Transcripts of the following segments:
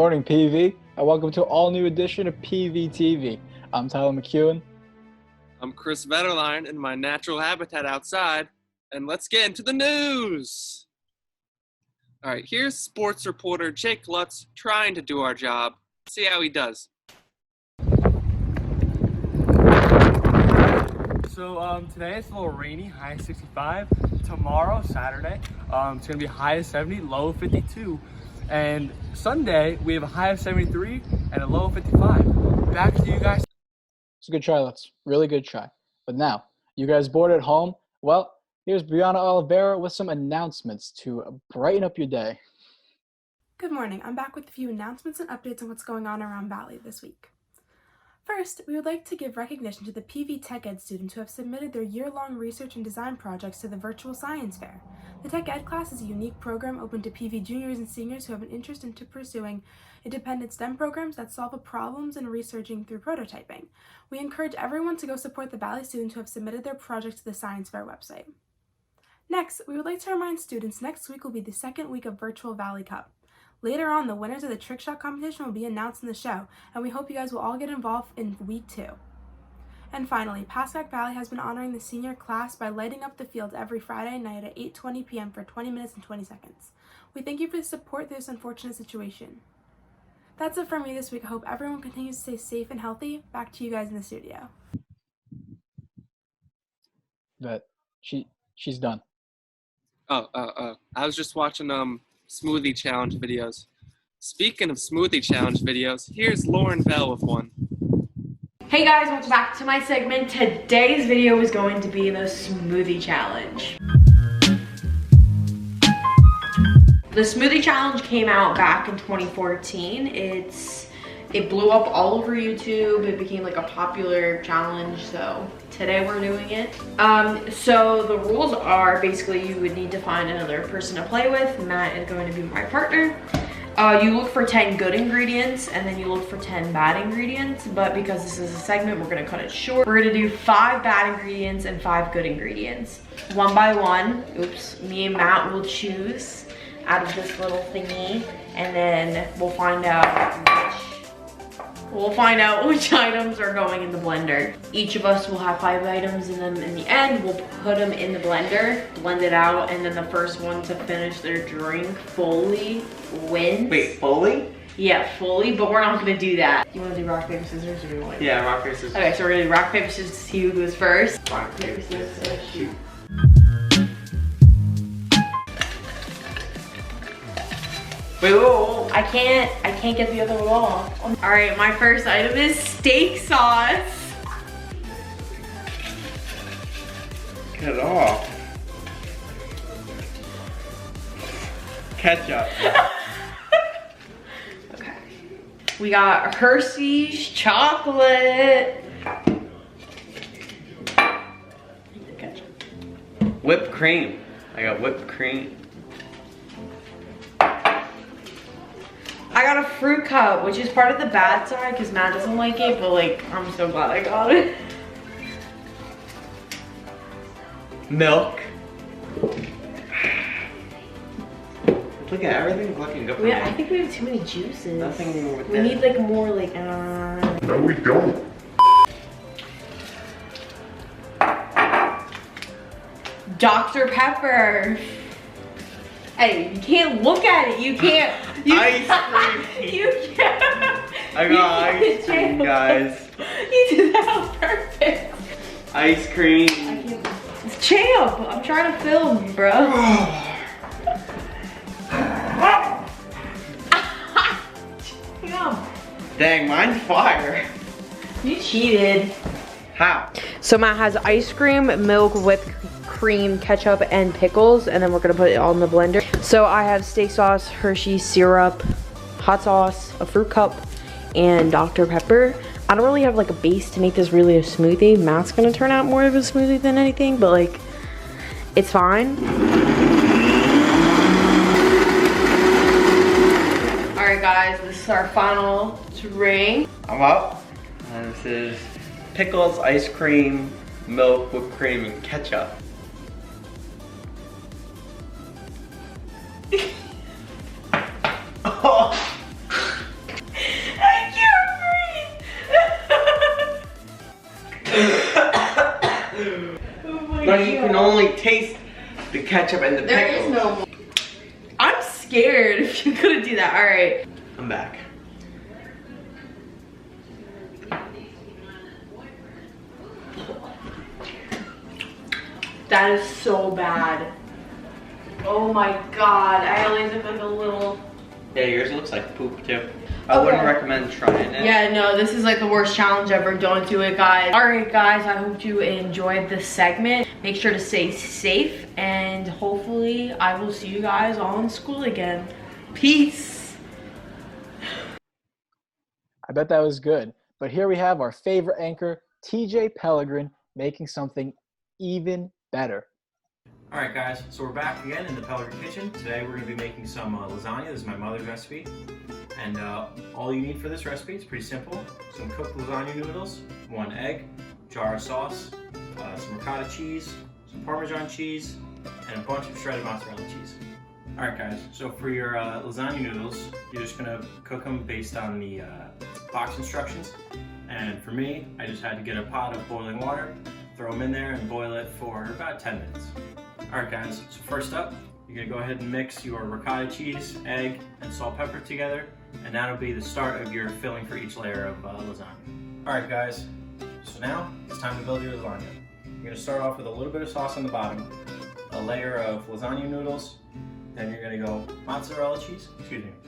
morning, PV, and welcome to an all-new edition of PVTV. I'm Tyler McEwen. I'm Chris Vetterline in my natural habitat outside, and let's get into the news. All right, here's sports reporter Jake Lutz trying to do our job. See how he does. So today it's a little rainy, high 65. Tomorrow, Saturday, it's gonna be high of 70, low of 52. And Sunday, we have a high of 73 and a low of 55. Back to you guys. It's a good try, Lutz. Really good try. But now, you guys bored at home? Well, here's Brianna Oliveira with some announcements to brighten up your day. Good morning. I'm back with a few announcements and updates on what's going on around Valley this week. First, we would like to give recognition to the PV Tech Ed students who have submitted their year-long research and design projects to the virtual science fair. The Tech Ed class is a unique program open to PV juniors and seniors who have an interest in pursuing independent STEM programs that solve problems and researching through prototyping. We encourage everyone to go support the Valley students who have submitted their projects to the science fair website. Next, we would like to remind students next week will be the second week of Virtual Valley Cup. Later on, the winners of the trick shot competition will be announced in the show, and we hope you guys will all get involved in week 2. And finally, Pascack Valley has been honoring the senior class by lighting up the field every Friday night at 8:20 p.m. for 20 minutes and 20 seconds. We thank you for the support through this unfortunate situation. That's it from me this week. I hope everyone continues to stay safe and healthy. Back to you guys in the studio. But she's done. I was just watching Smoothie challenge videos. Speaking of Smoothie challenge videos, here's Lauren Bell with one. Hey guys, welcome back to my segment. Today's video is going to be the smoothie challenge. The smoothie challenge came out back in 2014. It blew up all over YouTube. It became like a popular challenge, so today we're doing it. So the rules are basically you would need to find another person to play with. Matt is going to be my partner. You look for 10 good ingredients and then you look for 10 bad ingredients, but because this is a segment, we're gonna cut it short. We're gonna do 5 bad ingredients and 5 good ingredients. One by one, me and Matt will choose out of this little thingy, and then we'll find out which items are going in the blender. Each of us will have 5 items, and then in the end, we'll put them in the blender, blend it out, and then the first one to finish their drink fully wins. Wait, fully? Yeah, fully, but we're not gonna do that. You wanna do rock, paper, scissors, or do you want? Yeah, rock, paper, scissors. Okay, so we're gonna do rock, paper, scissors to see who goes first. Rock, paper, scissors, shoot. Wait, whoa. I can't get the other one off. All right, my first item is steak sauce. Get it off. Ketchup. Okay. We got Hershey's chocolate. Ketchup. Whipped cream. I got whipped cream. I got a fruit cup, which is part of the bad side because Matt doesn't like it, but like, I'm so glad I got it. Milk. Look at everything's looking good for me. I think we have too many juices. Nothing with We need like more like, No, we don't. Dr. Pepper. Hey, you can't look at it. You can't. Ice cream. You can't. I got ice cream, guys. You did that on purpose. Ice cream. It's Champ. I'm trying to film, bro. Dang, mine's fire. You cheated. How? So Matt has ice cream, milk, whipped cream, ketchup, and pickles, and then we're gonna put it all in the blender. So I have steak sauce, Hershey's syrup, hot sauce, a fruit cup, and Dr. Pepper. I don't really have like a base to make this really a smoothie. Matt's gonna turn out more of a smoothie than anything, but like, it's fine. All right, guys, this is our final drink. I'm up. And this is pickles, ice cream, milk, whipped cream, and ketchup. No, you can only taste the ketchup and the There pickles. is no more. I'm scared if you're gonna do that. All right. I'm back. That is so bad. Oh my god. I always have like a little. Yeah, yours looks like poop too. I wouldn't recommend trying it. Yeah, no, this is like the worst challenge ever. Don't do it, guys. All right, guys, I hope you enjoyed this segment. Make sure to stay safe, and hopefully I will see you guys all in school again. Peace. I bet that was good. But here we have our favorite anchor, TJ Pellegrin, making something even better. All right, guys, so we're back again in the Pellegrin kitchen. Today we're going to be making some lasagna. This is my mother's recipe. And all you need for this recipe is pretty simple. Some cooked lasagna noodles, 1 egg, jar of sauce, some ricotta cheese, some Parmesan cheese, and a bunch of shredded mozzarella cheese. All right, guys, so for your lasagna noodles, you're just going to cook them based on the box instructions. And for me, I just had to get a pot of boiling water, throw them in there, and boil it for about 10 minutes. All right, guys, so first up, you're gonna go ahead and mix your ricotta cheese, egg, and salt pepper together, and that'll be the start of your filling for each layer of lasagna. All right, guys, so now it's time to build your lasagna. You're gonna start off with a little bit of sauce on the bottom, a layer of lasagna noodles, then you're gonna go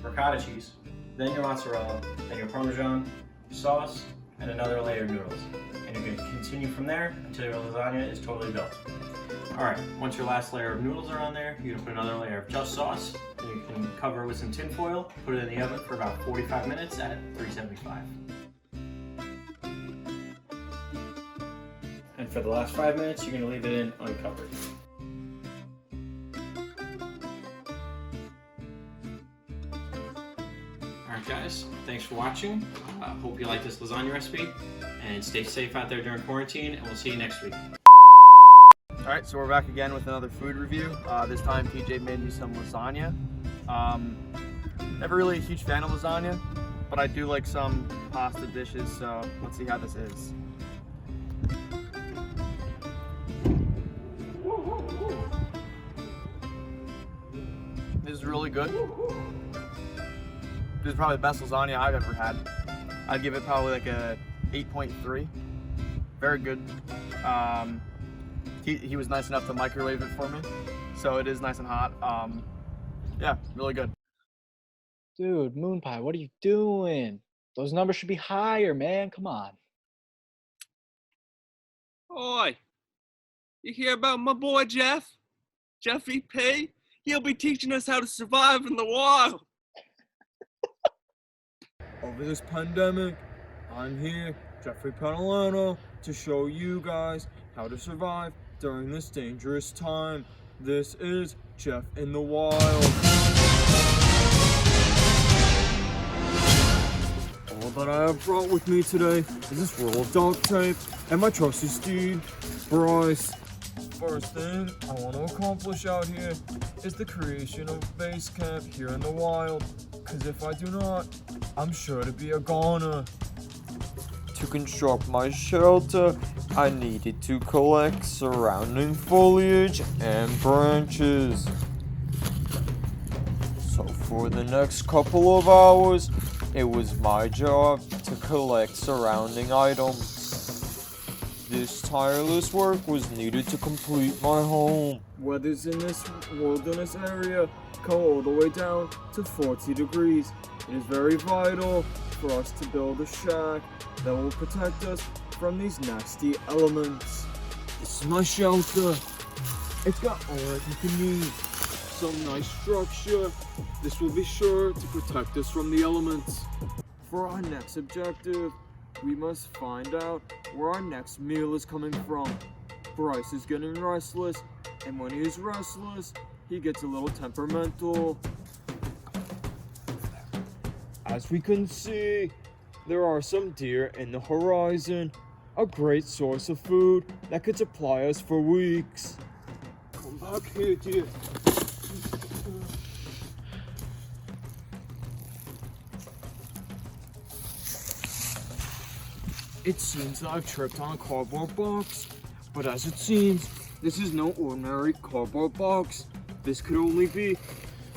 ricotta cheese, then your mozzarella, then your Parmesan sauce, and another layer of noodles. And you're gonna continue from there until your lasagna is totally built. All right, once your last layer of noodles are on there, you're gonna put another layer of just sauce. And you can cover it with some tin foil, put it in the oven for about 45 minutes at 375. And for the last 5 minutes, you're gonna leave it in uncovered. All right, guys, thanks for watching. Hope you like this lasagna recipe, and stay safe out there during quarantine, and we'll see you next week. Alright, so we're back again with another food review. This time TJ made me some lasagna. Never really a huge fan of lasagna, but I do like some pasta dishes, so let's see how this is. This is really good. This is probably the best lasagna I've ever had. I'd give it probably like a 8.3. Very good. He was nice enough to microwave it for me, so it is nice and hot. Yeah, really good. Dude, Moonpie, what are you doing? Those numbers should be higher, man. Come on. Oi, you hear about my boy Jeff? Jeff EP? He'll be teaching us how to survive in the wild. Over this pandemic, I'm here, Jeffrey Panalano, to show you guys how to survive during this dangerous time. This is Jeff in the Wild. All that I have brought with me today is this roll of duct tape and my trusty steed, Bryce. First thing I want to accomplish out here is the creation of a base camp here in the wild, because if I do not, I'm sure to be a goner. To construct my shelter, I needed to collect surrounding foliage and branches. So for the next couple of hours, it was my job to collect surrounding items. This tireless work was needed to complete my home. Weathers in this wilderness area go all the way down to 40 degrees. It is very vital for us to build a shack that will protect us from these nasty elements. This is my shelter. It's got all that you can need. Some nice structure. This will be sure to protect us from the elements. For our next objective, we must find out where our next meal is coming from. Bryce is getting restless, and when he is restless, he gets a little temperamental. As we can see, there are some deer in the horizon, a great source of food that could supply us for weeks. Come back here, dear. It seems that I've tripped on a cardboard box, but as it seems, This is no ordinary cardboard box. This could only be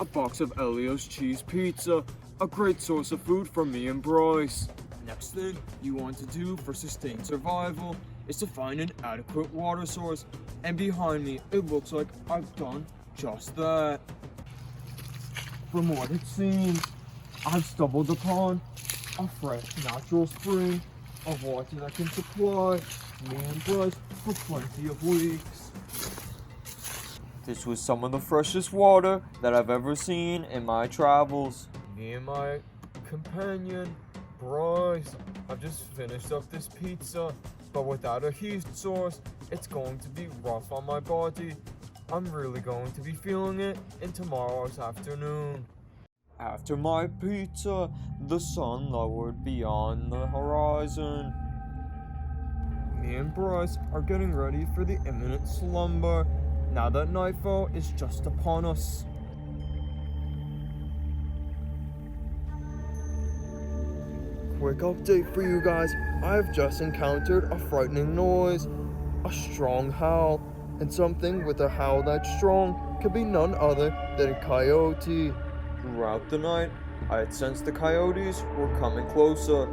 a box of Elio's cheese pizza, a great source of food for me and Bryce. Next thing you want to do for sustained survival is to find an adequate water source, and behind me it looks like I've done just that. From what it seems, I've stumbled upon a fresh natural spring of water that can supply me and Bryce for plenty of weeks. This was some of the freshest water that I've ever seen in my travels. Me and my companion, Bryce, I've just finished up this pizza, but without a heat source, it's going to be rough on my body. I'm really going to be feeling it in tomorrow's afternoon. After my pizza, the sun lowered beyond the horizon. Me and Bryce are getting ready for the imminent slumber, now that nightfall is just upon us. Quick update for you guys. I have just encountered a frightening noise, a strong howl, and something with a howl that strong could be none other than a coyote. Throughout the night, I had sensed the coyotes were coming closer.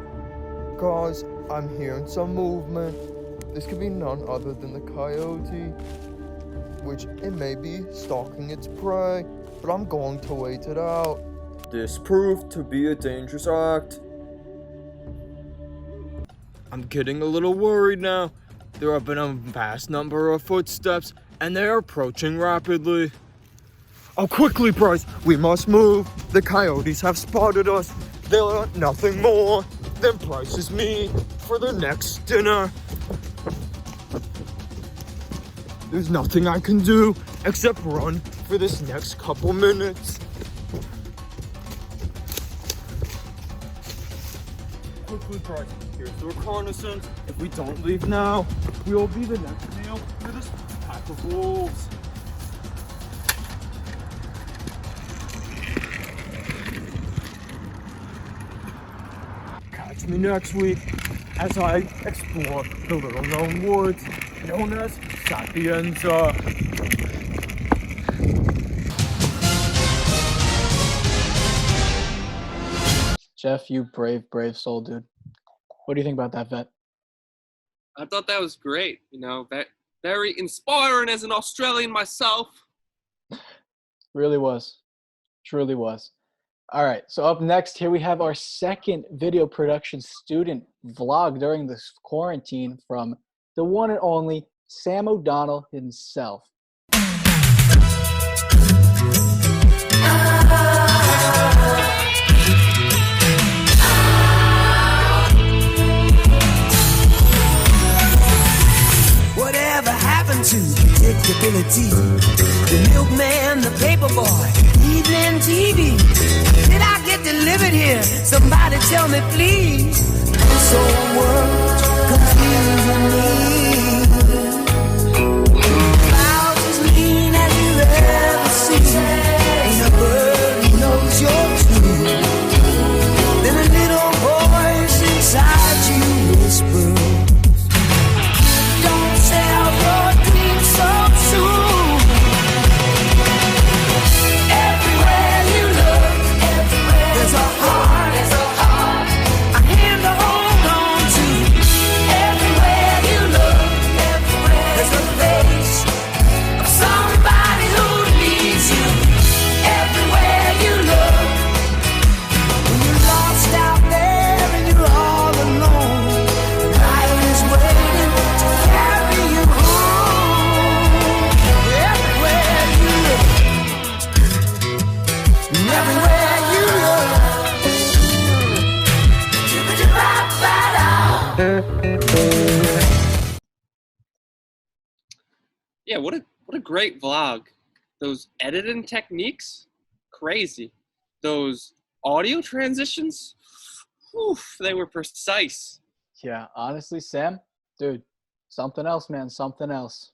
Guys, I'm hearing some movement. This could be none other than the coyote, which it may be stalking its prey, but I'm going to wait it out. This proved to be a dangerous act. I'm getting a little worried now. There have been a vast number of footsteps, and they are approaching rapidly. Oh, quickly, Bryce, we must move. The coyotes have spotted us. They want nothing more than Bryce's meat for their next dinner. There's nothing I can do except run for this next couple minutes. Quickly, Bryce, here's the reconnaissance. If we don't leave now, we will be the next meal for this pack of wolves. Catch me next week as I explore the little known woods known as Sapienza. Jeff, you brave, brave soul, dude. What do you think about that, vet? I thought that was great. You know, very inspiring as an Australian myself. Really was. Truly was. All right, so up next, here we have our second video production student vlog during this quarantine from the one and only Sam O'Donnell himself. Whatever happened to predictability? The milkman, the paper boy, evening TV. Did I get delivered here? Somebody tell me, please. This old world confusing me. Clouds as mean as you ever seen. Ain't a bird who knows you're true. Then a little voice inside you whispers, don't sell your dreams so soon. Everywhere you look, there's a heart, a hand to hold on to. Everywhere you look, there's a face of somebody who needs you. Everywhere you look, when you're lost out there and you're all alone, life is waiting to carry you home. Everywhere you look, and everywhere you look. Yeah, what a great vlog. Those editing techniques, crazy. Those audio transitions, whew, they were precise. Yeah, honestly, Sam, dude, something else, man, something else.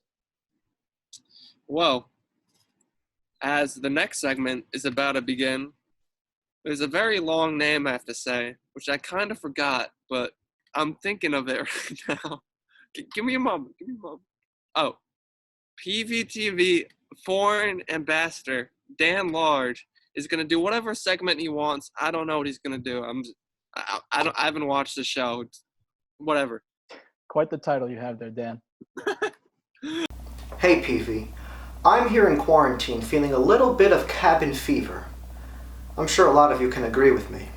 Well, as the next segment is about to begin, there's a very long name I have to say, which I kind of forgot, but I'm thinking of it right now. Give me a moment. Oh, PVTV foreign ambassador Dan Large is gonna do whatever segment he wants. I don't know what he's gonna do. I haven't watched the show. Whatever. Quite the title you have there, Dan. Hey PV, I'm here in quarantine feeling a little bit of cabin fever. I'm sure a lot of you can agree with me.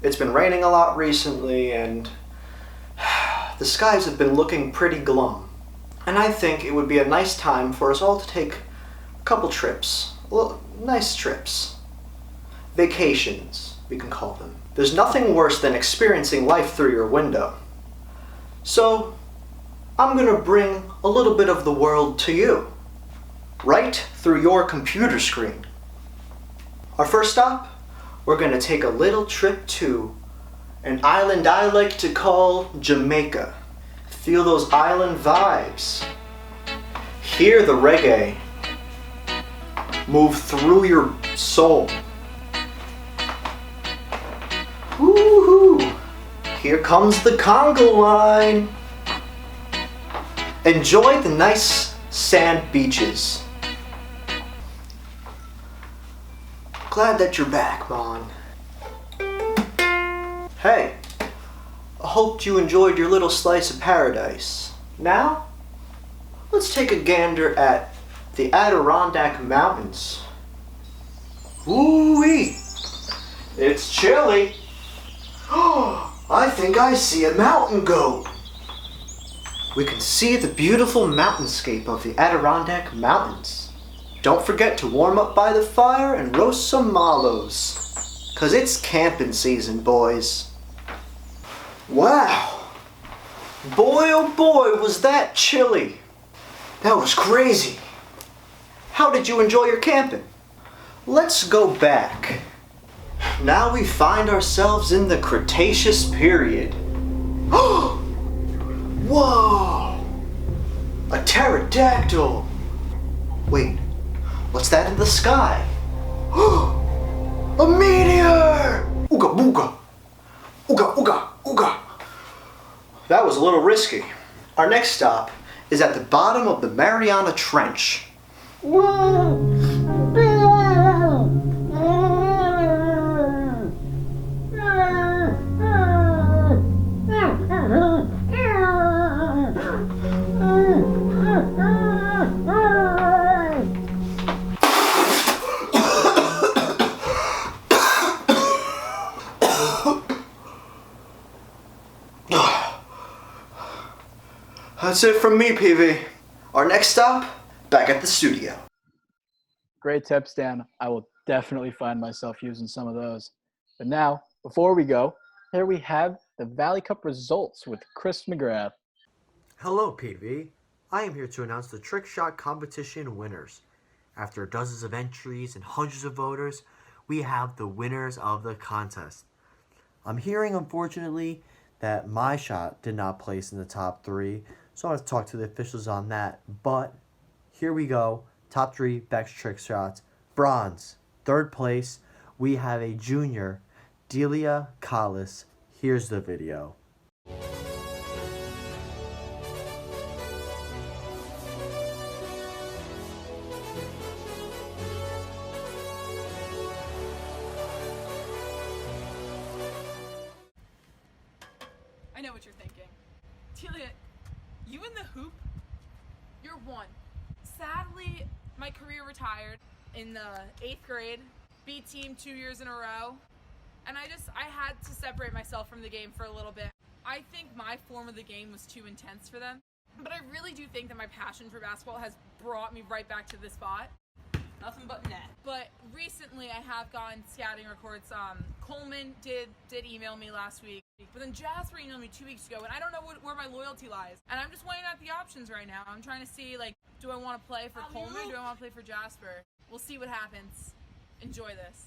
It's been raining a lot recently and the skies have been looking pretty glum. And I think it would be a nice time for us all to take a couple trips. Well, nice trips. Vacations, we can call them. There's nothing worse than experiencing life through your window. So, I'm gonna bring a little bit of the world to you, right through your computer screen. Our first stop, we're gonna take a little trip to an island I like to call Jamaica. Feel those island vibes. Hear the reggae move through your soul. Woohoo! Here comes the Congo line. Enjoy the nice sand beaches. Glad that you're back, Mon. Hey, I hoped you enjoyed your little slice of paradise. Now, let's take a gander at the Adirondack Mountains. Ooh-wee! It's chilly. I think I see a mountain goat. We can see the beautiful mountainscape of the Adirondack Mountains. Don't forget to warm up by the fire and roast some mallows, 'cause it's camping season, boys. Wow. Boy, oh boy, was that chilly. That was crazy. How did you enjoy your camping? Let's go back. Now we find ourselves in the Cretaceous period. Whoa! A pterodactyl! Wait, what's that in the sky? A meteor! Ooga booga! Ooga ooga ooga! That was a little risky. Our next stop is at the bottom of the Mariana Trench. That's it from me, PV. Our next stop, back at the studio. Great tips, Dan. I will definitely find myself using some of those. But now, before we go, here we have the Valley Cup results with Chris McGrath. Hello, PV. I am here to announce the trick shot competition winners. After dozens of entries and hundreds of voters, we have the winners of the contest. I'm hearing, unfortunately, that my shot did not place in the top 3, so I have to talk to the officials on that. But here we go. Top 3 Beck's trick shots. Bronze, 3rd place, we have a junior, Delia Collis. Here's the video. I know what you're thinking. Delia, you in the hoop? You're 1. Sadly, my career retired in the 8th grade, B team 2 years in a row, and I had to separate myself from the game for a little bit. I think my form of the game was too intense for them, but I really do think that my passion for basketball has brought me right back to this spot. Nothing but net. But recently I have gotten scouting reports. Coleman did email me last week, but then Jasper emailed me 2 weeks ago, and I don't know where my loyalty lies. And I'm just weighing out the options right now. I'm trying to see, like, do I want to play for Coleman or do I want to play for Jasper? We'll see what happens. Enjoy this.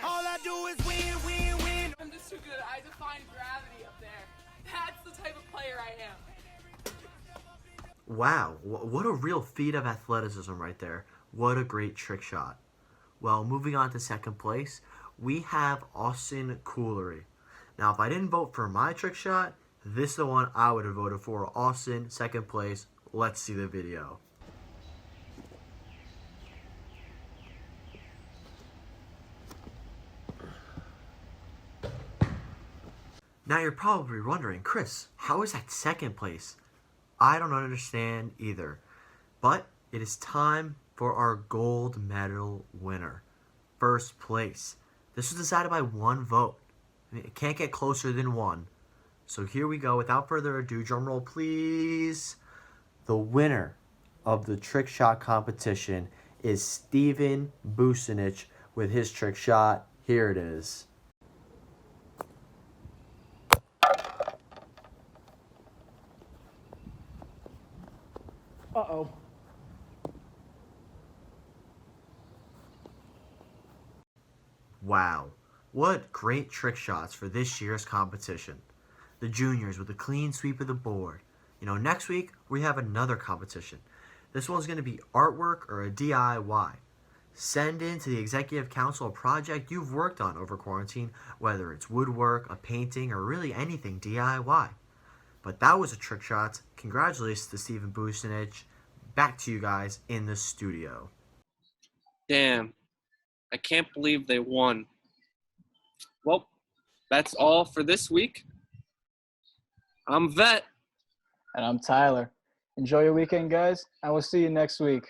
All I do is win, win, win. I'm just too good. I define gravity up there. That's the type of player I am. Wow, what a real feat of athleticism right there. What a great trick shot. Well, moving on to 2nd place, we have Austin Coolery. Now, if I didn't vote for my trick shot, This is the one I would have voted for. Austin, second place. Let's see the video. Now you're probably wondering, Chris, how is that second place? I don't understand either. But it is time for our gold medal winner. First place. This was decided by one vote. It can't get closer than one. So here we go. Without further ado, drum roll please. The winner of the trick shot competition is Steven Bucinich with his trick shot. Here it is. Uh-oh. Wow, what great trick shots for this year's competition. The juniors with a clean sweep of the board. You know, next week we have another competition. This one's going to be artwork or a DIY. Send in to the Executive Council a project you've worked on over quarantine, whether it's woodwork, a painting, or really anything DIY. But that was a trick shot. Congratulations to Steven Bucinich. Back to you guys in the studio. Damn. I can't believe they won. Well, that's all for this week. I'm Vet. And I'm Tyler. Enjoy your weekend, guys, and we'll see you next week.